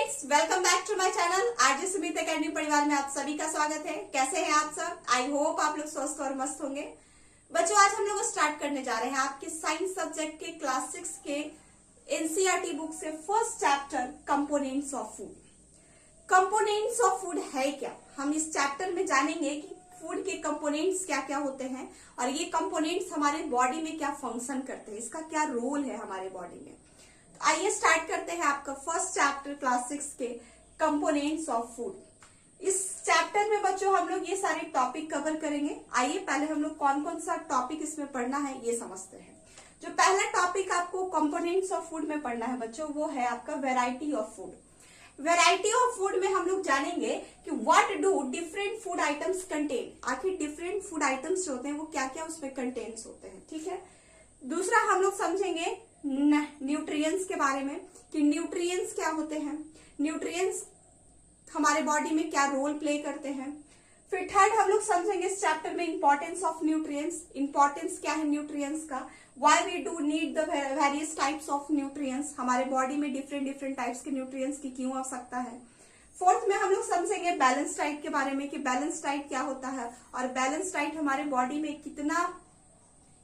Friends, welcome back to my channel RJ Sumit academy परिवार में आप सभी का स्वागत है। कैसे हैं आप सब? आई होप आप लोग स्वस्थ और मस्त होंगे। बच्चों, आज हम लोग स्टार्ट करने जा रहे हैं आपके साइंस सब्जेक्ट के क्लास 6 के एनसीईआरटी बुक से first chapter components of food. Components of food है क्या, हम इस चैप्टर में जानेंगे कि फूड के कंपोनेंट्स क्या क्या होते हैं और ये कंपोनेंट्स हमारे बॉडी में क्या फंक्शन करते हैं, इसका क्या रोल है हमारे बॉडी में। आइए स्टार्ट करते हैं आपका फर्स्ट चैप्टर क्लास 6 के कंपोनेंट्स ऑफ फूड। इस चैप्टर में बच्चों हम लोग ये सारे टॉपिक कवर करेंगे। आइए पहले हम लोग कौन कौन सा टॉपिक इसमें पढ़ना है ये समझते हैं। जो पहला टॉपिक आपको कंपोनेंट्स ऑफ फूड में पढ़ना है बच्चों, वो है आपका variety of food. Variety of food में हम लोग जानेंगे कि what do different food items contain. आखिर डिफरेंट फूड आइटम्स जो होते हैं वो क्या क्या उसमें कंटेन्स होते हैं, ठीक है। दूसरा हम लोग समझेंगे न्यूट्रिएंट्स के बारे में कि न्यूट्रिएंट्स क्या होते हैं, न्यूट्रिएंट्स हमारे बॉडी में क्या रोल प्ले करते हैं। फिर थर्ड हम लोग समझेंगे इस चैप्टर में इंपॉर्टेंस ऑफ न्यूट्रिएंट्स, इंपॉर्टेंस क्या है न्यूट्रिएंट्स का, why we do need the various types of nutrients, हमारे बॉडी में डिफरेंट डिफरेंट टाइप्स के न्यूट्रिएंट्स की क्यों आवश्यकता है। फोर्थ में हम लोग समझेंगे बैलेंस डाइट के बारे में कि बैलेंस डाइट क्या होता है और बैलेंस डाइट हमारे बॉडी में कितना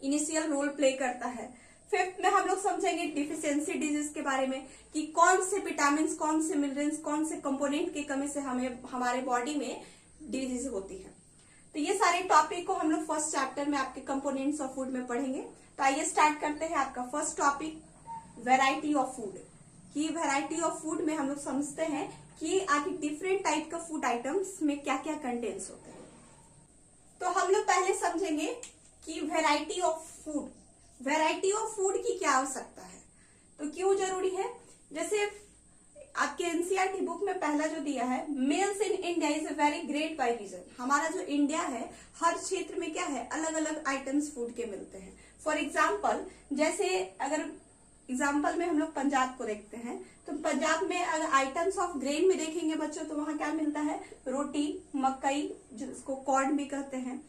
इनिशियल रोल प्ले करता है। फिफ्थ में हम लोग समझेंगे डिफिशियंसी डिजीज के बारे में कि कौन से विटामिन, कौन से मिनरल्स, कौन से कंपोनेंट की कमी से हमें हमारे बॉडी में डिजीज होती है। तो ये सारे टॉपिक को हम लोग फर्स्ट चैप्टर में आपके कंपोनेंट्स ऑफ फूड में पढ़ेंगे। तो आइए स्टार्ट करते हैं आपका first topic variety of food. कि वेराइटी ऑफ फूड में हम लोग समझते हैं कि आखिर डिफरेंट टाइप का फूड आइटम्स में क्या क्या कंटेंट्स होते हैं। तो हम लोग पहले समझेंगे कि variety of food, variety of food की क्या आवश्यकता है, तो क्यों जरूरी है। जैसे आपके एनसीईआरटी बुक में पहला जो दिया है, meals in India is a very great by reason. हमारा जो इंडिया है हर क्षेत्र में क्या है, अलग अलग आइटम्स फूड के मिलते हैं। फॉर एग्जाम्पल, जैसे अगर एग्जाम्पल में हम लोग पंजाब को देखते हैं तो पंजाब में अगर आइटम्स ऑफ ग्रेन में देखेंगे बच्चों तो वहां क्या मिलता है, रोटी, मकई जिसको कॉर्न भी कहते हैं।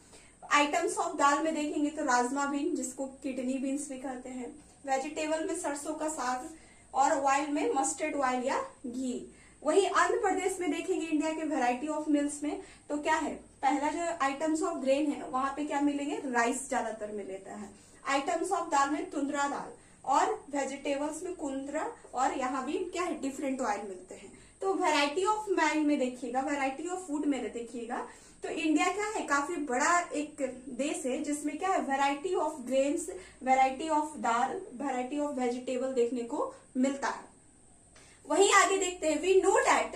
आइटम्स ऑफ दाल में देखेंगे तो राजमा बीन जिसको किडनी बीन्स भी कहते हैं। वेजिटेबल में सरसों का साग और ऑयल में मस्टर्ड ऑयल या घी। वही आंध्र प्रदेश में देखेंगे इंडिया के वैरायटी ऑफ मिल्स में तो क्या है, पहला जो आइटम्स ऑफ ग्रेन है वहां पे क्या मिलेंगे, राइस ज्यादातर मिलता है। आइटम्स ऑफ दाल में तुंद्रा दाल और वेजिटेबल्स में कुंद्रा और यहाँ भी क्या है, डिफरेंट ऑयल मिलते हैं। तो वैरायटी ऑफ माइंड में देखिएगा, वैरायटी ऑफ फूड में देखिएगा तो इंडिया क्या है, काफी बड़ा एक देश है जिसमें क्या है, variety of grains, variety of dal, variety of vegetable देखने को मिलता है। वहीं आगे देखते हैं, we know that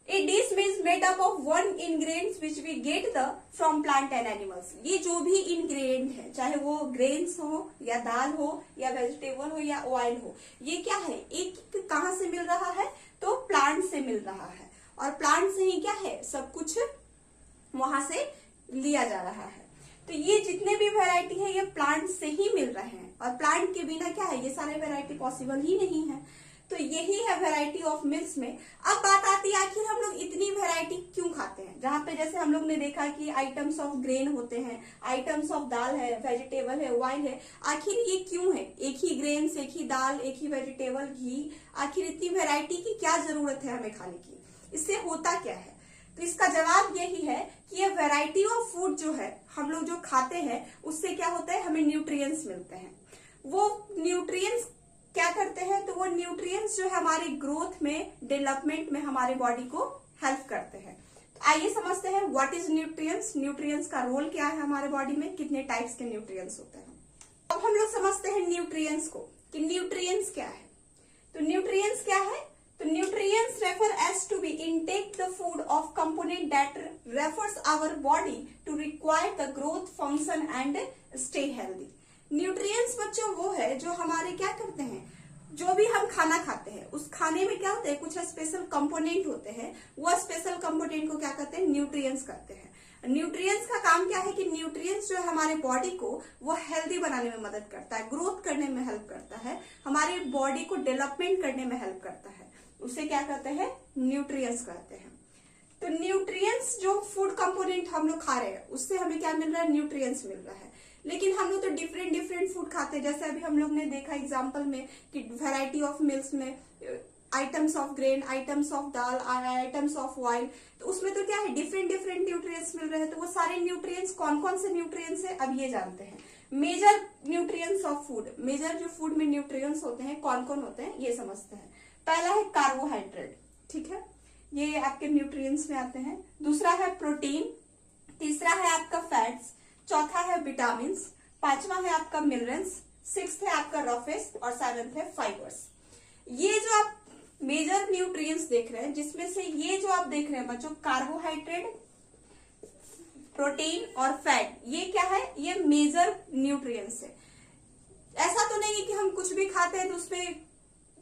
a dish is made up of one ingredients which we get the from plant and animals. ये जो भी इंग्रेडिएंट है, चाहे वो ग्रेन्स हो या दाल हो या वेजिटेबल हो या ऑयल हो, ये क्या है, एक कहाँ से मिल रहा है, तो प्लांट से मिल रहा है और प्लांट से ही क्या है, सब कुछ वहां से लिया जा रहा है। तो ये जितने भी वैरायटी है ये प्लांट से ही मिल रहे हैं और प्लांट के बिना क्या है, ये सारे वैरायटी पॉसिबल ही नहीं है। तो यही है वैरायटी ऑफ मिल्स में। अब बात आती है आखिर हम लोग इतनी वैरायटी क्यों खाते हैं, जहां पे जैसे हम लोग ने देखा कि आइटम्स ऑफ ग्रेन होते हैं, आइटम्स ऑफ दाल है, वेजिटेबल है, ऑयल है, आखिर ये क्यों है, एक ही ग्रेन्स, एक ही दाल, एक ही वेजिटेबल, घी, आखिर इतनी वैरायटी की क्या जरूरत है हमें खाने की, इससे होता क्या है। तो इसका जवाब यही है कि ये वैरायटी ऑफ फूड जो है हम लोग जो खाते हैं उससे क्या होता है, हमें न्यूट्रिएंट्स मिलते हैं। वो न्यूट्रिएंट्स क्या करते हैं, तो वो न्यूट्रिएंट्स जो है हमारी ग्रोथ में, डेवलपमेंट में हमारे बॉडी को हेल्प करते हैं। तो आइए समझते हैं व्हाट इज न्यूट्रिएंट्स, न्यूट्रिएंट्स का रोल क्या है हमारे बॉडी में, कितने टाइप्स के न्यूट्रिएंट्स होते हैं। अब हम लोग समझते हैं न्यूट्रिएंट्स को कि न्यूट्रिएंट्स क्या है। तो न्यूट्रिएंट्स क्या है, तो nutrients refer as to be intake the food of component that refers our body to require the growth function and stay healthy। nutrients बच्चों वो है जो हमारे क्या करते हैं, जो भी हम खाना खाते हैं उस खाने में क्या होता है, कुछ स्पेशल कंपोनेंट होते हैं, वो स्पेशल कंपोनेंट को क्या कहते हैं, न्यूट्रिएंट्स कहते हैं। न्यूट्रिएंट्स का काम क्या है कि न्यूट्रिएंट्स जो है हमारे बॉडी को वो हेल्दी बनाने में मदद करता है, ग्रोथ करने में हेल्प करता है, हमारे बॉडी को डेवलपमेंट करने में हेल्प करता है, उसे क्या कहते हैं, न्यूट्रिएंट्स कहते हैं। तो न्यूट्रिएंट्स जो फूड कंपोनेंट हम लोग खा रहे हैं उससे हमें क्या मिल रहा है, न्यूट्रिएंट्स मिल रहा है। लेकिन हम लोग तो डिफरेंट डिफरेंट फूड खाते हैं, जैसे अभी हम लोग ने देखा एग्जांपल में कि वैरायटी ऑफ मिल्स में items of grain, items of dal, items of oil, तो उसमें तो क्या है डिफरेंट डिफरेंट न्यूट्रिएंट्स मिल रहे हैं। तो वो सारे न्यूट्रिएंट्स कौन कौन से न्यूट्रिएंट्स है अब ये जानते हैं। Major nutrients of food, major जो फूड में न्यूट्रिएंट्स होते हैं कौन कौन होते हैं ये समझते हैं। पहला है कार्बोहाइड्रेट, ठीक है, ये आपके न्यूट्रिएंट्स में आते हैं। दूसरा है प्रोटीन, तीसरा है आपका फैट्स, चौथा है विटामिन, पांचवा है आपका मिनरल्स, सिक्स्थ है आपका रफेस और सेवेंथ है फाइबर्स। ये जो आप मेजर न्यूट्रिएंट्स देख रहे हैं जिसमें से ये जो आप देख रहे हैं बच्चों कार्बोहाइड्रेट, प्रोटीन और फैट, ये क्या है, ये मेजर न्यूट्रिएंट्स है। ऐसा तो नहीं है कि हम कुछ भी खाते हैं तो उसमें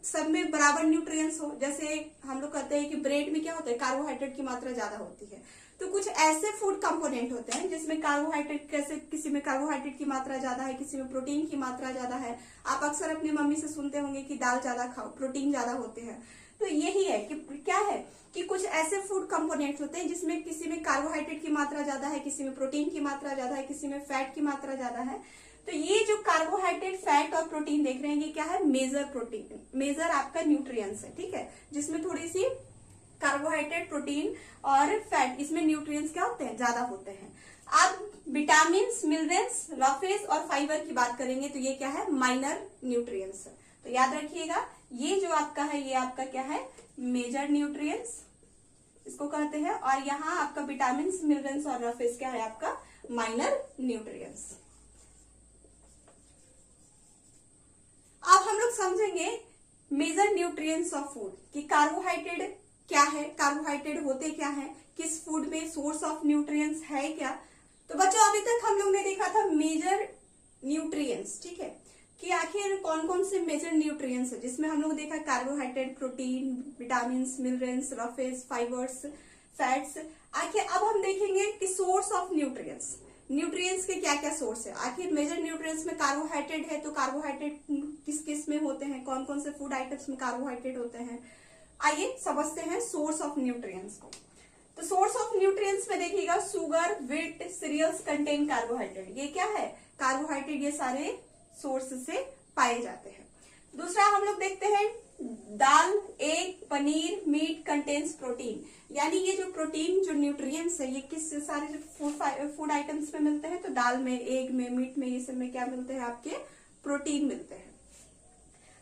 सब में बराबर न्यूट्रिएंट्स हो। जैसे हम लोग कहते हैं कि ब्रेड में क्या होता है कार्बोहाइड्रेट की मात्रा ज्यादा होती है, तो कुछ ऐसे फूड कंपोनेंट होते हैं जिसमें कार्बोहाइड्रेट, कैसे किसी में कार्बोहाइड्रेट की मात्रा ज्यादा है, किसी में प्रोटीन की मात्रा ज्यादा है। आप अक्सर अपनी मम्मी से सुनते होंगे कि दाल ज्यादा खाओ, प्रोटीन ज्यादा होते हैं। तो यही है कि क्या है कि कुछ ऐसे फूड कंपोनेंट होते हैं जिसमें किसी में कार्बोहाइड्रेट की मात्रा ज्यादा है, किसी में प्रोटीन की मात्रा ज्यादा है, किसी में फैट की मात्रा ज्यादा है। तो ये जो कार्बोहाइड्रेट, फैट और प्रोटीन देख रहे हैं ये क्या है, मेजर प्रोटीन, मेजर आपका न्यूट्रिएंट्स है, ठीक है, जिसमें थोड़ी सी कार्बोहाइड्रेट, प्रोटीन और फैट, इसमें न्यूट्रिएंट्स क्या होते हैं, ज्यादा होते हैं। अब विटामिन, मिनरल्स, रफेस और फाइबर की बात करेंगे तो ये क्या है, माइनर न्यूट्रिएंट्स। तो याद रखिएगा ये जो आपका है ये आपका क्या है, मेजर न्यूट्रिएंट्स इसको कहते हैं, और यहाँ आपका विटामिन, मिनरल्स और रफेस क्या है, आपका माइनर न्यूट्रिएंट्स। अब हम लोग समझेंगे मेजर न्यूट्रिएंट्स ऑफ फूड कि कार्बोहाइड्रेट क्या है, कार्बोहाइड्रेट होते क्या है, किस फूड में सोर्स ऑफ न्यूट्रिएंट्स है क्या। तो बच्चों अभी तक हम लोग ने देखा था मेजर न्यूट्रिएंट्स, ठीक है, कि आखिर कौन कौन से मेजर न्यूट्रिएंट्स है, जिसमें हम लोग देखा carbohydrate, protein, vitamin, minerals, roughage, fibres, fats. आखिर अब हम देखेंगे कि सोर्स ऑफ न्यूट्रिएंट्स, न्यूट्रिएंट्स के क्या क्या सोर्स है। आखिर मेजर न्यूट्रिएंट्स में कार्बोहाइड्रेट है तो कार्बोहाइड्रेट किस किस में होते हैं, कौन कौन से फूड आइटम्स में कार्बोहाइड्रेट होते हैं। आइए समझते हैं सोर्स ऑफ न्यूट्रिएंट्स को। तो सोर्स ऑफ न्यूट्रिएंट्स में देखिएगा sugar, wheat, cereals contain carbohydrate, ये क्या है, कार्बोहाइड्रेट, ये सारे सोर्स से पाए जाते हैं। दूसरा हम लोग देखते हैं दाल, egg, paneer, meat contains protein, यानी ये जो प्रोटीन जो न्यूट्रिएंट्स है ये किस सारे जो फूड आइटम्स में मिलते हैं, तो दाल में, एग में, मीट में, ये सब में क्या मिलते हैं, आपके प्रोटीन मिलते हैं।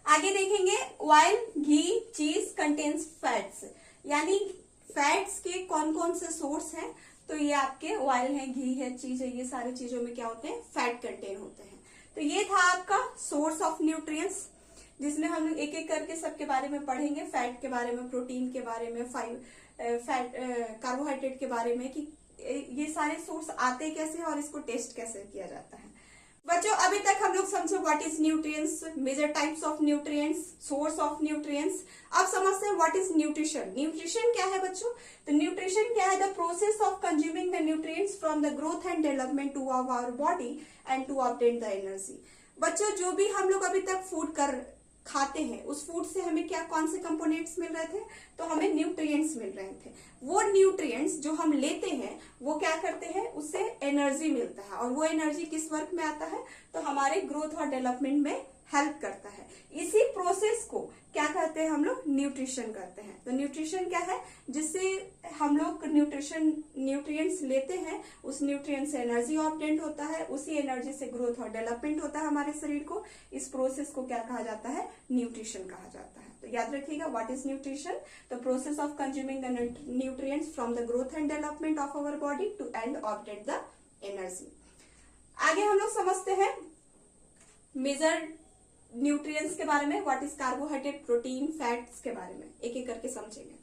आगे देखेंगे ऑयल, घी, चीज कंटेन्स फैट्स, यानी फैट्स के कौन कौन से सोर्स हैं, तो ये आपके ऑयल है, घी है, चीज है, ये सारी चीजों में क्या होते हैं, फैट कंटेन होते हैं। तो ये था आपका सोर्स ऑफ न्यूट्रिएंट्स, जिसमें हम लोग एक एक करके सबके बारे में पढ़ेंगे, फैट के बारे में, प्रोटीन के बारे में, कार्बोहाइड्रेट के बारे में, कि ये सारे सोर्स आते कैसे हैं और इसको टेस्ट कैसे किया जाता है। बच्चों अभी तक हम लोग समझे what is nutrients, major types of nutrients, source of nutrients. अब समझते हैं व्हाट इज न्यूट्रिशन। न्यूट्रिशन क्या है बच्चों, तो न्यूट्रिशन क्या है, the process of consuming the nutrients from the growth and development to our body and to obtain the energy. बच्चों जो भी हम लोग अभी तक फूड खाते हैं उस फूड से हमें क्या कौन से कंपोनेंट्स मिल रहे थे, तो हमें न्यूट्रिएंट्स मिल रहे थे। वो न्यूट्रिएंट्स जो हम लेते हैं वो क्या करते हैं, उससे एनर्जी मिलता है, और वो एनर्जी किस वर्क में आता है, तो हमारे ग्रोथ और डेवलपमेंट में हेल्प करता है। इसी प्रोसेस को क्या कहते हैं, हम लोग न्यूट्रिशन कहते हैं। तो न्यूट्रिशन क्या है, जिससे हम लोग न्यूट्रिएंट्स लेते हैं, उस न्यूट्रिएंट से एनर्जी ऑब्टेन होता है, उसी एनर्जी से ग्रोथ और डेवलपमेंट होता है हमारे शरीर को। इस प्रोसेस को क्या कहा जाता है, न्यूट्रिशन कहा जाता है। तो याद रखिएगा what is nutrition, the process of consuming the nutrients from the growth and development of our body to and obtain the energy. आगे हम लोग समझते हैं मेजर न्यूट्रिएंट्स के बारे में, what is carbohydrate, protein, fats के बारे में एक एक करके समझेंगे।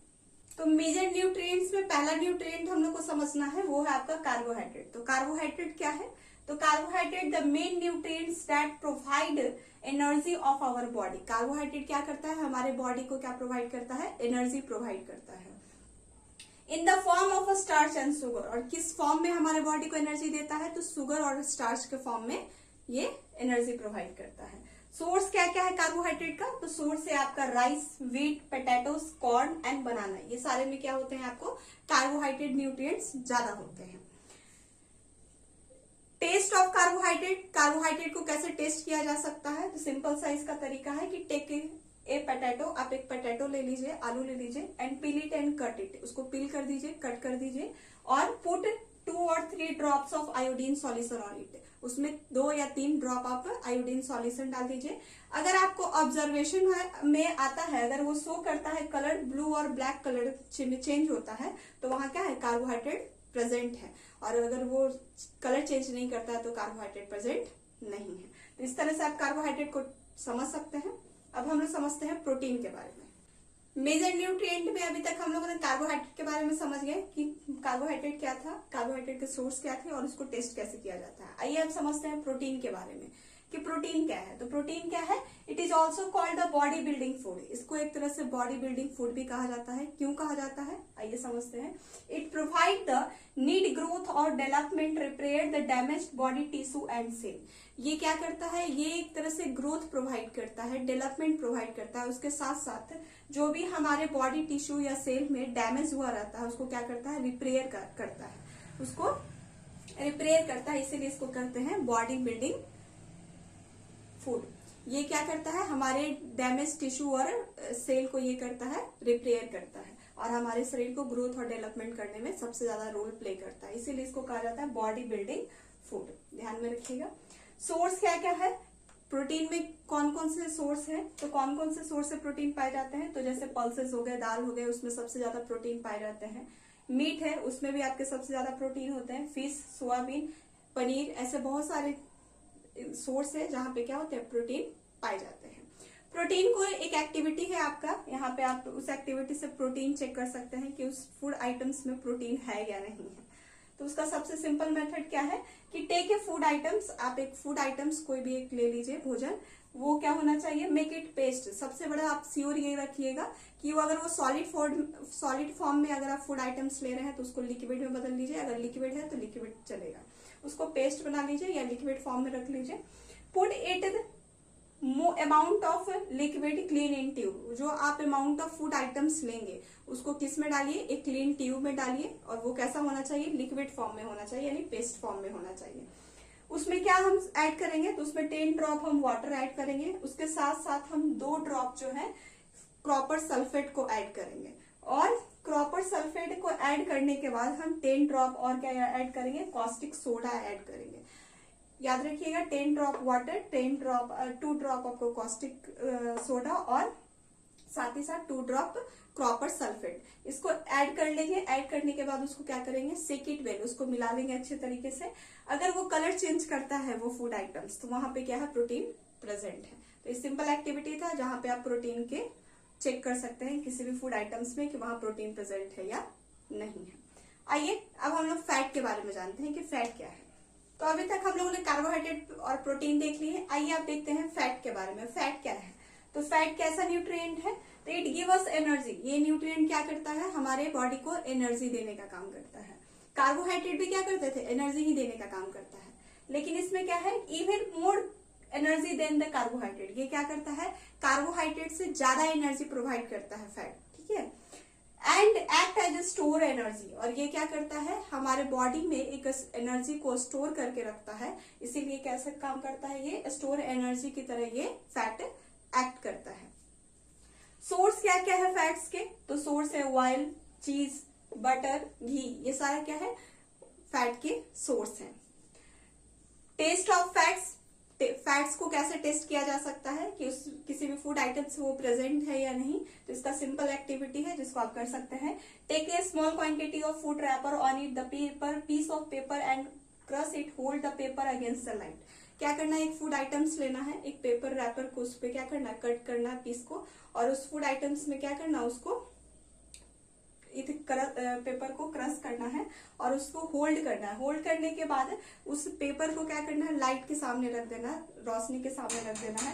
तो मेजर न्यूट्रिएंट्स में पहला न्यूट्रिएंट हम लोग को समझना है, वो है आपका कार्बोहाइड्रेट। तो कार्बोहाइड्रेट क्या है, तो carbohydrate the main nutrients that provide energy of our body. Carbohydrate क्या करता है, हमारे बॉडी को क्या प्रोवाइड करता है, एनर्जी प्रोवाइड करता है in the form of a starch and sugar. और किस फॉर्म में हमारे बॉडी को एनर्जी देता है, तो शुगर और स्टार्च के फॉर्म में ये एनर्जी प्रोवाइड करता है। सोर्स क्या क्या है कार्बोहाइड्रेट का, तो सोर्स है आपका rice, wheat, potatoes, corn and banana. ये सारे में क्या होते हैं, आपको कार्बोहाइड्रेट न्यूट्रिएंट्स ज्यादा होते हैं। टेस्ट ऑफ कार्बोहाइड्रेट, कार्बोहाइड्रेट को कैसे टेस्ट किया जा सकता है, तो सिंपल सा इसका तरीका है कि टेक ए पोटैटो, आप एक पोटैटो ले लीजिए, आलू ले लीजिए, and peel it and cut it, उसको पील कर दीजिए, कट कर दीजिए, और पुट 2 और 3 drops of iodine solution on it, उसमें 2 या 3 ड्रॉप आप आयोडीन सॉल्यूशन डाल दीजिए। अगर आपको ऑब्जर्वेशन में आता है, अगर वो शो करता है कलर ब्लू और ब्लैक कलर में चेंज होता है, तो वहां क्या है, कार्बोहाइड्रेट प्रेजेंट है, और अगर वो कलर चेंज नहीं करता है तो कार्बोहाइड्रेट प्रेजेंट नहीं है। तो इस तरह से आप कार्बोहाइड्रेट को समझ सकते हैं। अब हम लोग समझते हैं प्रोटीन के बारे में। मेजर न्यूट्रिएंट में अभी तक हम लोगों ने कार्बोहाइड्रेट के बारे में समझ गए कि कार्बोहाइड्रेट क्या था, कार्बोहाइड्रेट के सोर्स क्या थे, और उसको टेस्ट कैसे किया जाता है। आइए अब समझते हैं प्रोटीन के बारे में कि प्रोटीन क्या है। तो प्रोटीन क्या है, it is also called the body building food, इसको एक तरह से बॉडी बिल्डिंग फूड भी कहा जाता है। क्यों कहा जाता है, आइए समझते हैं। It provide the need growth और development, repair the damaged body tissue and cell. ये क्या करता है, ये एक तरह से ग्रोथ प्रोवाइड करता है, डेवलपमेंट प्रोवाइड करता है, उसके साथ साथ जो भी हमारे बॉडी टिश्यू या सेल में डैमेज हुआ रहता है उसको क्या करता है, रिपेयर करता है, उसको रिपेयर करता है, इसीलिए इसको करते हैं बॉडी बिल्डिंग फूड। ये क्या करता है, हमारे डैमेज टिश्यू और सेल को ये करता है, रिपेयर करता है, और हमारे शरीर को ग्रोथ और डेवलपमेंट करने में सबसे ज्यादा रोल प्ले करता है, इसीलिए इसको कहा जाता है बॉडी बिल्डिंग फूड। ध्यान में रखिएगा। सोर्स क्या क्या है, प्रोटीन में कौन कौन से सोर्स है, तो कौन कौन से सोर्स से प्रोटीन पाए जाते हैं, तो जैसे पल्सेस हो गए, दाल हो गए, उसमें सबसे ज्यादा प्रोटीन पाए जाते हैं। मीट है, उसमें भी आपके सबसे ज्यादा प्रोटीन होते हैं। फिश, सोयाबीन, पनीर, ऐसे बहुत सारे सोर्स है जहां पे क्या होते हैं, प्रोटीन पाए जाते हैं। प्रोटीन को एक एक्टिविटी है आपका, यहाँ पे आप उस एक्टिविटी से प्रोटीन चेक कर सकते हैं कि उस फूड आइटम्स में प्रोटीन है या नहीं है। तो उसका सबसे सिंपल मेथड क्या है कि टेक ए फूड आइटम्स, आप एक फूड आइटम्स कोई भी एक ले लीजिए भोजन, वो क्या होना चाहिए, मेक इट पेस्ट। सबसे बड़ा आप श्योर ये रखिएगा कि वो अगर वो सॉलिड फॉर्म में अगर आप फूड आइटम्स ले रहे हैं तो उसको लिक्विड में बदल लीजिए, अगर लिक्विड है तो लिक्विड चलेगा, उसको पेस्ट बना लीजिए या लिक्विड फॉर्म में रख लीजिए। Put it amount of liquid clean in tube, जो आप अमाउंट ऑफ फूड आइटम्स लेंगे उसको किस में डालिए, एक क्लीन ट्यूब में डालिए, और वो कैसा होना चाहिए, लिक्विड फॉर्म में होना चाहिए, यानी पेस्ट फॉर्म में होना चाहिए। उसमें क्या हम ऐड करेंगे, तो उसमें 10 ड्रॉप हम वाटर ऐड करेंगे, उसके साथ साथ हम 2 ड्रॉप जो है कॉपर सल्फेट को ऐड करेंगे, और कॉपर सल्फेट को ऐड करने के बाद हम 10 ड्रॉप और क्या ऐड करेंगे, कॉस्टिक सोडा ऐड करेंगे। याद रखिएगा 10 ड्रॉप वाटर, 2 ड्रॉप आपको कॉस्टिक सोडा, और साथ ही साथ 2 ड्रॉप कॉपर सल्फेट, इसको ऐड कर लेंगे। ऐड करने के बाद उसको क्या करेंगे, सेक इट वेल, उसको मिला लेंगे अच्छे तरीके से। अगर वो कलर चेंज करता है वो फूड आइटम्स, तो वहां पे क्या है, प्रोटीन प्रेजेंट है। तो ये सिंपल एक्टिविटी था जहां पे आप प्रोटीन के चेक कर सकते हैं किसी भी फूड आइटम्स में कि वहां प्रोटीन प्रेजेंट है या नहीं है। आइए अब हम लोग फैट के बारे में जानते हैं कि फैट क्या है। तो अभी तक हम लोगों ने कार्बोहाइड्रेट और प्रोटीन देख लिए, आइए आप देखते हैं फैट के बारे में। फैट क्या है, तो फैट कैसा न्यूट्रिएंट है, तो इट गिव अस एनर्जी। ये न्यूट्रिएंट क्या करता है, हमारे बॉडी को एनर्जी देने का काम करता है। कार्बोहाइड्रेट भी क्या करते थे, एनर्जी ही देने का काम करता है, लेकिन इसमें क्या है, even more energy than the carbohydrate. ये क्या करता है, कार्बोहाइड्रेट से ज्यादा एनर्जी प्रोवाइड करता है फैट, ठीक है। And act as a store energy, और ये क्या करता है, हमारे बॉडी में एक एनर्जी को स्टोर करके रखता है, इसीलिए कैसे काम करता है, ये स्टोर एनर्जी की तरह ये फैट एक्ट करता है। सोर्स क्या क्या है फैट्स के, तो सोर्स है ऑयल, चीज, बटर, घी, ये सारा क्या है, फैट के सोर्स है। टेस्ट ऑफ फैट्स, फैट्स को कैसे टेस्ट किया जा सकता है कि उस किसी भी फूड आइटम से वो प्रेजेंट है या नहीं, तो इसका सिंपल एक्टिविटी है जिसको आप कर सकते हैं। Take a small quantity of food wrapper on it the paper piece of paper and crush it, hold the paper against the light. क्या करना है, एक फूड आइटम्स लेना है, एक पेपर रैपर को उस पर क्या करना है, कट करना है पीस को, और उस फूड आइटम्स में क्या करना है, उसको पेपर को क्रश करना है और उसको होल्ड करना है। होल्ड करने के बाद उस पेपर को क्या करना है, लाइट के सामने रख देना है, रोशनी के सामने रख देना है।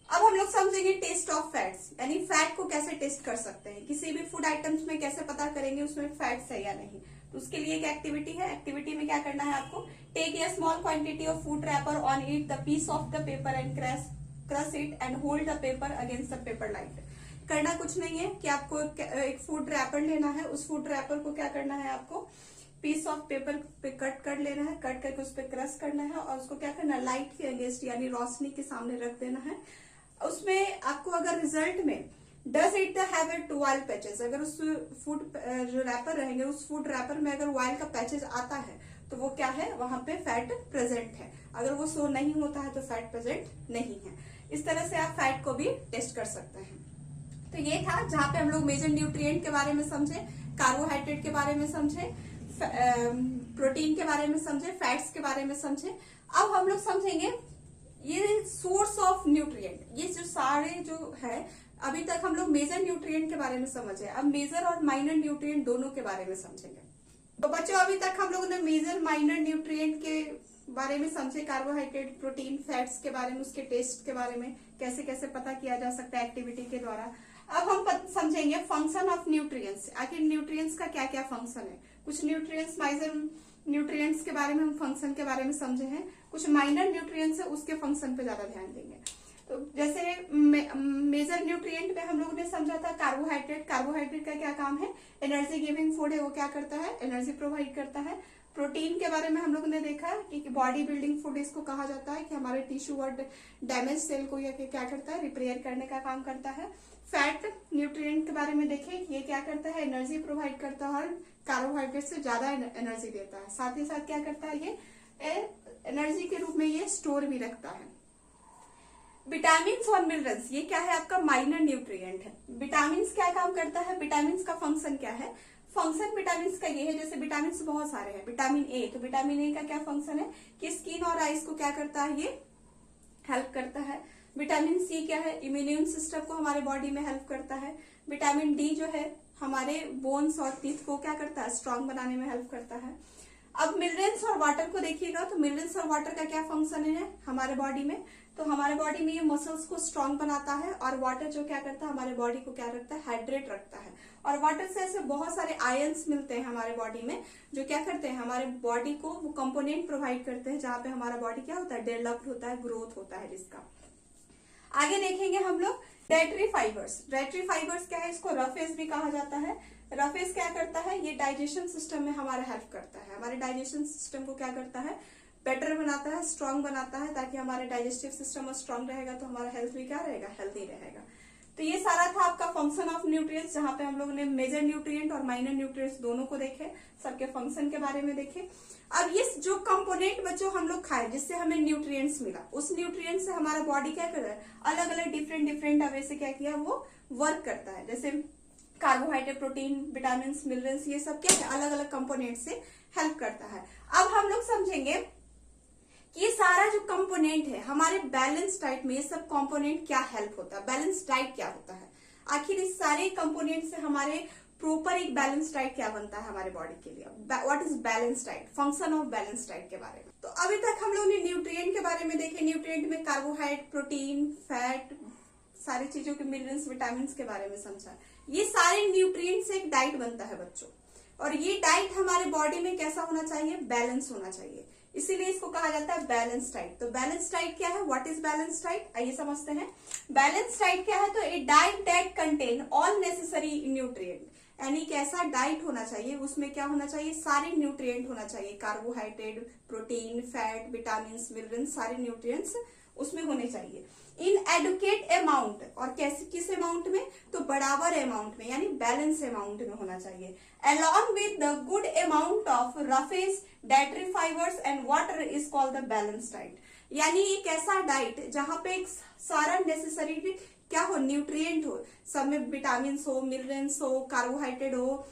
अब हम लोग समझेंगे टेस्ट ऑफ फैट्स, यानी फैट को कैसे टेस्ट कर सकते हैं, किसी भी फूड आइटम्स में कैसे पता करेंगे उसमें फैट्स है या नहीं। तो उसके लिए एक एक्टिविटी है, एक्टिविटी में क्या करना है आपको, take a small quantity of food wrapper on it the piece of the paper and crush it and hold the paper against the paper light. करना कुछ नहीं है कि आपको एक फूड रैपर लेना है, उस फूड रैपर को क्या करना है, आपको पीस ऑफ पेपर पे कट कर लेना है, कट करके उस पर क्रश करना है और उसको क्या करना है, लाइट के अगेंस्ट यानी रोशनी के सामने रख देना है। उसमें आपको अगर रिजल्ट में does it have it oil patches, अगर उस फूड जो रैपर रहेंगे उस फूड रैपर में अगर ऑयल का पैचेज आता है तो वो क्या है, वहां पे फैट प्रेजेंट है। अगर वो शो नहीं होता है तो फैट प्रेजेंट नहीं है। इस तरह से आप फैट को भी टेस्ट कर सकते हैं। तो ये था जहां पे हम लोग मेजर न्यूट्रिएंट के बारे में समझे, कार्बोहाइड्रेट के बारे में समझे, प्रोटीन के बारे में समझे, फैट्स के बारे में समझे। अब हम लोग समझेंगे ये सोर्स ऑफ न्यूट्रिएंट। ये जो सारे जो है, अभी तक हम लोग मेजर न्यूट्रिएंट के बारे में समझे, अब मेजर और माइनर न्यूट्रिएंट दोनों के बारे में समझेंगे। तो बच्चों अभी तक हम लोगों ने मेजर माइनर न्यूट्रिएंट के बारे में समझे, कार्बोहाइड्रेट, प्रोटीन, फैट्स के बारे में, उसके टेस्ट के बारे में, कैसे कैसे पता किया जा सकता है एक्टिविटी के द्वारा। अब हम समझेंगे फंक्शन ऑफ न्यूट्रिएंट्स। आखिर न्यूट्रिएंट्स का क्या क्या फंक्शन है। कुछ न्यूट्रिएंट्स, माइजर न्यूट्रिएंट्स के बारे में हम फंक्शन के बारे में समझे हैं, कुछ माइनर न्यूट्रिएंट्स है उसके फंक्शन पे ज्यादा ध्यान देंगे। तो जैसे मेजर न्यूट्रिएंट में हम लोगों ने समझा था कार्बोहाइड्रेट। कार्बोहाइड्रेट का क्या काम है, एनर्जी गिविंग फूड है, वो क्या करता है, एनर्जी प्रोवाइड करता है। प्रोटीन के बारे में हम लोगों ने देखा कि बॉडी बिल्डिंग फूड इसको कहा जाता है, कि हमारे टिश्यू और डैमेज सेल को ये क्या करता है, रिपेयर करने का काम करता है। फैट न्यूट्रिएंट के बारे में देखें कि ये क्या करता है, एनर्जी प्रोवाइड करता है, कार्बोहाइड्रेट से ज्यादा एनर्जी देता है। साथ ही साथ क्या करता है, ये एनर्जी के रूप में ये स्टोर भी रखता है। विटामिन और मिनरल्स, ये क्या है, आपका माइनर न्यूट्रिएंट है। विटामिन क्या काम करता है, विटामिन का फंक्शन क्या है, फंक्शन विटामिन का ये है, जैसे विटामिन बहुत सारे हैं। विटामिन ए, तो विटामिन ए का क्या फंक्शन है कि स्किन और आईज को क्या करता है, ये हेल्प करता है। विटामिन सी क्या है, इम्यून सिस्टम को हमारे बॉडी में हेल्प करता है। विटामिन डी जो है हमारे बोन्स और टीथ को क्या करता है, स्ट्रांग बनाने में हेल्प करता है। अब मिनरल्स और वाटर को देखिएगा, तो मिनरल्स और वाटर का क्या फंक्शन है हमारे बॉडी में, तो हमारे बॉडी में ये मसल्स को स्ट्रांग बनाता है, और वाटर जो क्या करता है, हमारे बॉडी को क्या रखता है, हाइड्रेट रखता है। और वाटर से ऐसे बहुत सारे आयंस मिलते हैं हमारे बॉडी में, जो क्या करते हैं, हमारे बॉडी को वो कंपोनेंट प्रोवाइड करते हैं, जहां पे हमारा बॉडी क्या होता है, डेवलप्ड होता है, ग्रोथ होता है जिसका। आगे देखेंगे हम लोग डाइटरी फाइबर्स। डाइटरी फाइबर्स क्या है, इसको रफेज भी कहा जाता है। रफेज क्या करता है, ये डाइजेशन सिस्टम में हमारा हेल्प करता है। हमारे डाइजेशन सिस्टम को क्या करता है, बेटर बनाता है, स्ट्रांग बनाता है, ताकि हमारे डाइजेस्टिव सिस्टम स्ट्रांग रहेगा तो हमारा हेल्थ भी क्या रहेगा, हेल्थी रहेगा। तो ये सारा था आपका फंक्शन ऑफ न्यूट्रिएंट्स, जहां पे हम लोगों ने मेजर न्यूट्रिएंट और माइनर न्यूट्रिएंट्स दोनों को देखे, सबके फंक्शन के बारे में देखे। अब ये जो कंपोनेंट बच्चों हम लोग खाए जिससे हमें न्यूट्रिएंट्स मिला, उस न्यूट्रिएंट से हमारा बॉडी क्या कर रहा है, अलग अलग डिफरेंट वे से क्या किया, वो वर्क करता है। जैसे कार्बोहाइड्रेट, प्रोटीन, विटामिन, मिनरल्स, ये सब क्या है, अलग अलग कंपोनेंट से हेल्प करता है। अब हम लोग समझेंगे कि ये सारा जो कंपोनेंट है हमारे बैलेंस डाइट में, ये सब कंपोनेंट क्या हेल्प होता है, बैलेंस डाइट क्या होता है। आखिर इस सारे कंपोनेंट से हमारे प्रॉपर एक बैलेंस डाइट क्या बनता है हमारे बॉडी के लिए। What is balance diet, function of balance diet के बारे में। तो अभी तक हम लोगों ने न्यूट्रिएंट के बारे में देखे। न्यूट्रिएंट में कार्बोहाइड्रेट, प्रोटीन, फैट, सारी चीजों के मिनरल्स, विटामिन के बारे में समझा। ये सारे न्यूट्रिएंट से एक डाइट बनता है बच्चों, और ये डाइट हमारे बॉडी में कैसा होना चाहिए, बैलेंस होना चाहिए, इसीलिए इसको कहा जाता है बैलेंस डाइट। तो बैलेंस डाइट क्या है, व्हाट इज बैलेंस डाइट, आइए समझते हैं। बैलेंस डाइट क्या है, तो a diet that contain all necessary nutrient, यानी कि ऐसा डाइट होना चाहिए उसमें क्या होना चाहिए, सारे न्यूट्रिएंट होना चाहिए। Carbohydrate, protein, fat, vitamin, minerals, सारे न्यूट्रिएंट्स उसमें होने चाहिए इन एडुकेट अमाउंट। और कैसे, किस अमाउंट में, तो बराबर अमाउंट में, यानी बैलेंस अमाउंट में होना चाहिए। Along with the good amount of roughage, dietary fibres and water is called the balance diet. यानी एक ऐसा डाइट जहां पे एक सारा नेसेसरी क्या हो, न्यूट्रिएंट हो, सब में विटामिन हो, मिनरल्स हो, कार्बोहाइड्रेट हो,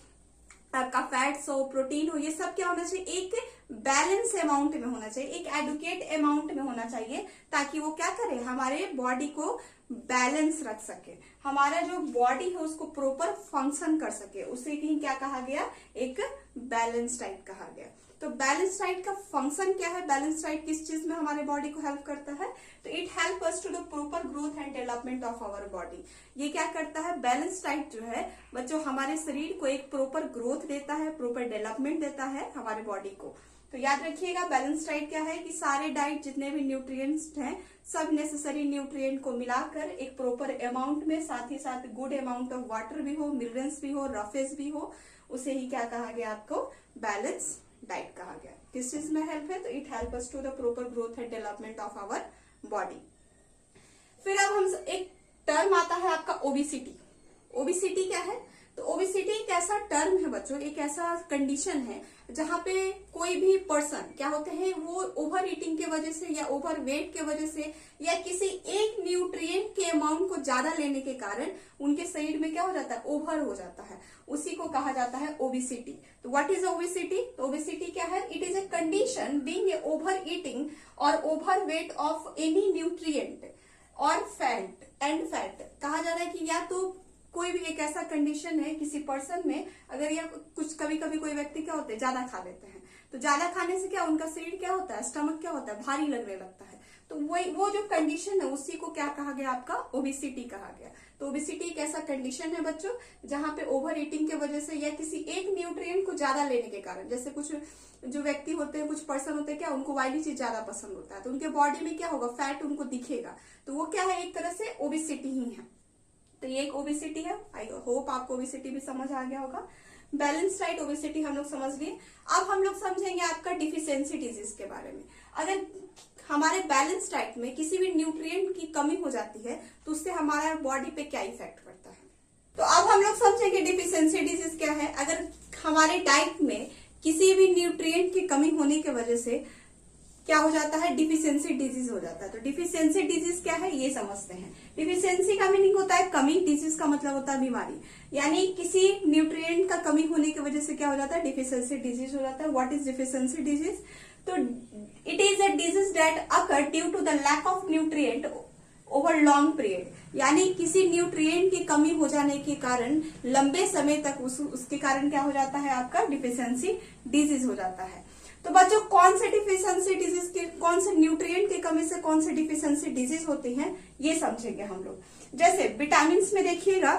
आपका फैट्स हो, प्रोटीन हो, ये सब क्या होना चाहिए, एक बैलेंस अमाउंट में होना चाहिए, एक एडुकेट अमाउंट में होना चाहिए, ताकि वो क्या करे, हमारे बॉडी को बैलेंस रख सके, हमारा जो बॉडी है उसको प्रॉपर फंक्शन कर सके। उसे ही क्या कहा गया, एक बैलेंस डाइट कहा गया। तो बैलेंस डाइट का फंक्शन क्या है, बैलेंस डाइट किस चीज में हमारे बॉडी को हेल्प करता है, तो it help us to the proper growth and development of our body. ये क्या करता है, बैलेंस डाइट जो है बच्चों हमारे शरीर को एक प्रॉपर ग्रोथ देता है, प्रॉपर डेवलपमेंट देता है हमारे बॉडी को। तो याद रखिएगा बैलेंस डाइट क्या है, कि सारे डाइट जितने भी न्यूट्रिएंट्स हैं, सब नेसेसरी न्यूट्रिएंट को मिलाकर एक प्रॉपर अमाउंट में, साथ ही साथ गुड अमाउंट ऑफ वाटर भी हो, मिनरल्स भी हो, रफेज भी हो, उसे ही क्या कहा गया आपको, बैलेंस डाइट कहा गया। किस चीज में हेल्प है, तो it help us to the proper growth and development of our body. फिर अब हम एक टर्म आता है आपका ओबिसिटी। ओबिसिटी क्या है? तो ओबिसिटी एक ऐसा टर्म है बच्चों, एक ऐसा कंडीशन है जहां पे कोई भी पर्सन क्या होते हैं, वो ओवर ईटिंग की वजह से या ओवर वेट की वजह से या किसी एक न्यूट्रिएंट के अमाउंट को ज्यादा लेने के कारण उनके शरीर में क्या हो जाता है, ओवर हो जाता है। उसी को कहा जाता है ओबिसिटी। तो व्हाट इज ओबिसिटी? तो ओबिसिटी क्या है? It is a condition being a over eating और over weight of any nutrient और फैट एंड फैट। कहा जा रहा है कि या तो कोई भी एक ऐसा कंडीशन है किसी पर्सन में, अगर या कुछ कभी कभी कोई व्यक्ति क्या होते हैं, ज्यादा खा लेते हैं, तो ज्यादा खाने से क्या उनका शरीर क्या होता है, स्टमक क्या होता है, भारी लगने लगता है। तो वो जो कंडीशन है उसी को क्या कहा गया, आपका ओबिसिटी कहा गया। तो ओबिसिटी एक ऐसा कंडीशन है बच्चों जहां पे ओवर ईटिंग की वजह से या किसी एक न्यूट्रिएंट को ज्यादा लेने के कारण, जैसे कुछ जो व्यक्ति होते हैं, कुछ पर्सन होते हैं क्या, उनको ऑयली चीज ज्यादा पसंद होता है, तो उनके बॉडी में क्या होगा, फैट उनको दिखेगा, तो वो क्या है, एक तरह से ओबिसिटी ही है। तो ये एक ओबिसिटी है। आई होप आपको ओबिसिटी भी समझ आ गया होगा। बैलेंस डाइट ओबिसिटी हम लोग समझ लिए। अब हम लोग समझेंगे आपका डिफिशियंसी डिजीज के बारे में। अगर हमारे बैलेंस डाइट में किसी भी न्यूट्रिएंट की कमी हो जाती है तो उससे हमारा बॉडी पे क्या इफेक्ट पड़ता है। तो अब हम लोग समझेंगे डिफिशियंसी डिजीज क्या है। अगर हमारे डाइट में किसी भी न्यूट्रिएंट की कमी होने की वजह से क्या हो जाता है, डिफिशियंसी डिजीज हो जाता है। तो डिफिशियंसी डिजीज क्या है ये समझते हैं। डिफिशियंसी का मीनिंग होता है कमी, डिजीज का मतलब होता है बीमारी, यानी किसी न्यूट्रिएंट का कमी होने की वजह से क्या हो जाता है, डिफिशियंसी डिजीज हो जाता है। What is deficiency disease? तो it is a disease that occur due to the lack of nutrient over long period, यानी किसी न्यूट्रिएंट की कमी हो जाने के कारण लंबे समय तक उसके कारण क्या हो जाता है, आपका डिफिशियंसी डिजीज हो जाता है। तो बच्चों कौन से डिफिशियंसी डिजीज के, कौन से न्यूट्रिएंट की कमी से कौन से डिफिशियंसी डिजीज होती हैं ये समझेंगे हम लोग। जैसे विटामिन में देखिएगा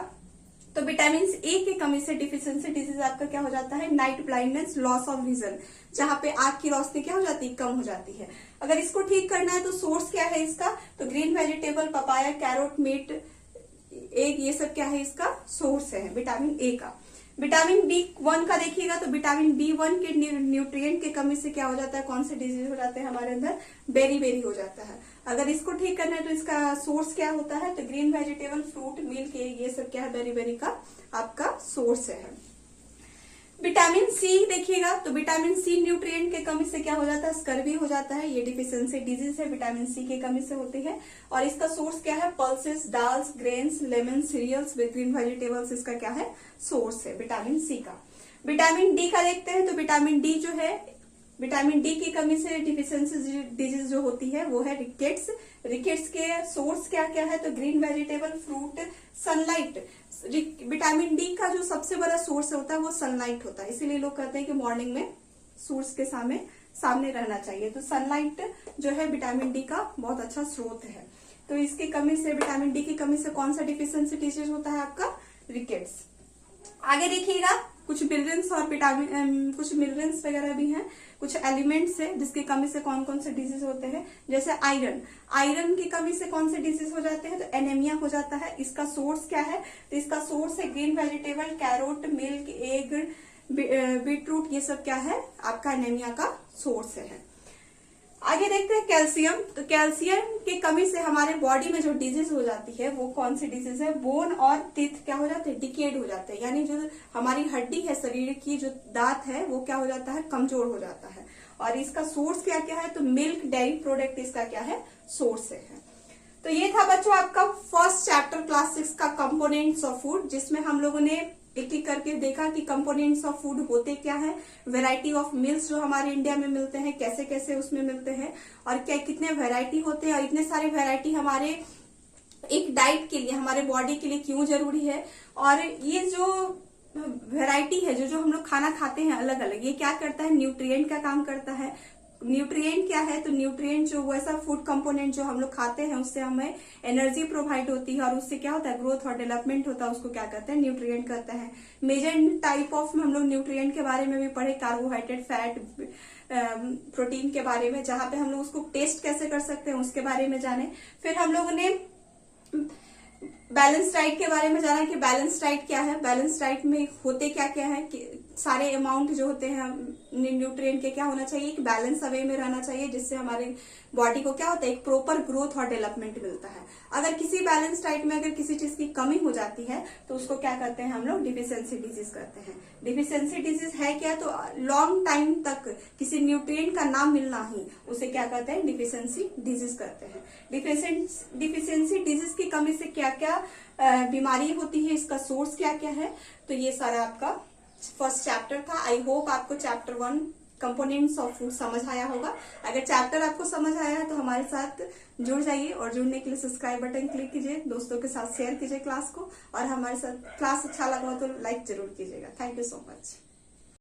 तो विटामिन ए की कमी से डिफिशियंसी डिजीज आपका क्या हो जाता है, night blindness, loss of vision, जहां पे आंख की रोशनी क्या हो जाती है, कम हो जाती है। अगर इसको ठीक करना है तो सोर्स क्या है इसका, तो green vegetable, papaya, carrot, meat, egg, ये सब क्या है इसका सोर्स है विटामिन ए का। विटामिन B1 का देखिएगा तो विटामिन B1 के न्यूट्रिएंट की कमी से क्या हो जाता है, कौन से डिजीज हो जाते हैं हमारे अंदर, बेरी हो जाता है। अगर इसको ठीक करना है तो इसका सोर्स क्या होता है, तो ग्रीन वेजिटेबल, फ्रूट, मिल्क, ये सब क्या है, बेरी का आपका सोर्स है। विटामिन सी देखिएगा तो विटामिन सी न्यूट्रिएंट के कमी से क्या हो जाता है, स्कर्वी हो जाता है। ये डिफिशियंसी डिजीज है, विटामिन सी की कमी से होती है। और इसका सोर्स क्या है, pulses, dals, grains, lemon, cereals, green vegetables, इसका क्या है, सोर्स है विटामिन सी का। विटामिन डी का देखते हैं तो विटामिन डी जो है, विटामिन डी की कमी से डिफिशियंसी डिजीज जो होती है वो है रिकेट्स। रिकेट्स के सोर्स क्या क्या है, तो green vegetable, fruit, sunlight. Vitamin D का जो सबसे बड़ा सोर्स होता है वो सनलाइट होता है, इसीलिए लोग कहते हैं कि मॉर्निंग में सूरज के सामने रहना चाहिए। तो सनलाइट जो है विटामिन डी का बहुत अच्छा स्रोत है। तो इसकी कमी से, विटामिन डी की कमी से कौन सा डिफिशियंसी डिजीज होता है आपका, रिकेट्स। आगे देखिएगा कुछ मिनरल्स और विटामिन, कुछ मिनरल्स वगैरह भी हैं, कुछ एलिमेंट्स है जिसकी कमी से कौन कौन से डिजीज होते हैं। जैसे आयरन, आयरन की कमी से कौन से डिजीज हो जाते हैं, तो एनीमिया हो जाता है। इसका सोर्स क्या है, तो इसका सोर्स है green vegetable, carrot, milk, egg, beetroot, ये सब क्या है आपका एनीमिया का सोर्स है। आगे देखते हैं कैल्शियम। तो कैल्शियम की कमी से हमारे बॉडी में जो डिजीज हो जाती है वो कौन सी डिजीज है, बोन और टीथ क्या हो जाते हैं, डिकेड हो जाते हैं, यानी जो हमारी हड्डी है शरीर की, जो दांत है वो क्या हो जाता है, कमजोर हो जाता है। और इसका सोर्स क्या क्या है, तो मिल्क, डेयरी प्रोडक्ट इसका क्या है, सोर्स है। तो ये था बच्चों आपका फर्स्ट चैप्टर क्लास 6 का कंपोनेंट्स ऑफ फूड, जिसमें हम लोगों ने एक एक करके देखा कि कंपोनेंट्स ऑफ फूड होते क्या है, वैरायटी ऑफ मील्स जो हमारे इंडिया में मिलते हैं कैसे कैसे उसमें मिलते हैं, और क्या कितने वैरायटी होते हैं, और इतने सारे वैरायटी हमारे एक डाइट के लिए, हमारे बॉडी के लिए क्यों जरूरी है। और ये जो वैरायटी है, जो हम लोग खाना खाते हैं अलग अलग, ये क्या करता है, न्यूट्रिएंट का काम करता है। न्यूट्रिएंट क्या है, तो न्यूट्रिएंट जो वैसा फूड कंपोनेंट जो हम लोग खाते हैं उससे हमें एनर्जी प्रोवाइड होती है, और उससे क्या होता है, ग्रोथ और डेवलपमेंट होता है, उसको क्या कहते हैं, न्यूट्रिएंट कहते हैं। मेजर टाइप ऑफ हम लोग न्यूट्रिएंट के बारे में भी पढ़े, कार्बोहाइड्रेट, फैट, प्रोटीन के बारे में, जहां पे हम लोग उसको टेस्ट कैसे कर सकते हैं उसके बारे में जाने। फिर हम लोगों ने बैलेंस डाइट के बारे में जाना कि बैलेंस डाइट क्या है, बैलेंस डाइट में होते क्या क्या है, सारे अमाउंट जो होते हैं न्यूट्रिएंट के क्या होना चाहिए, एक बैलेंस वे में रहना चाहिए, जिससे हमारे बॉडी को क्या होता है, एक प्रॉपर ग्रोथ और डेवलपमेंट मिलता है। अगर किसी बैलेंस डाइट में अगर किसी चीज की कमी हो जाती है तो उसको क्या कहते हैं हम लोग, डिफिशियंसी डिजीज कहते हैं। डिफिशियंसी डिजीज है क्या, तो लॉन्ग टाइम तक किसी न्यूट्रिएंट का ना मिलना ही उसे क्या कहते हैं, डिफिशियंसी डिजीज कहते हैं। डिफिशियंसी डिजीज की कमी से क्या क्या बीमारी होती है, इसका सोर्स क्या क्या है, तो ये सारा आपका फर्स्ट चैप्टर था। आई होप आपको चैप्टर 1 कंपोनेंट्स ऑफ फूड समझ आया होगा। अगर चैप्टर आपको समझ आया है तो हमारे साथ जुड़ जाइए, और जुड़ने के लिए सब्सक्राइब बटन क्लिक कीजिए, दोस्तों के साथ शेयर कीजिए क्लास को, और हमारे साथ क्लास अच्छा लगा हो तो लाइक जरूर कीजिएगा। Thank you so much.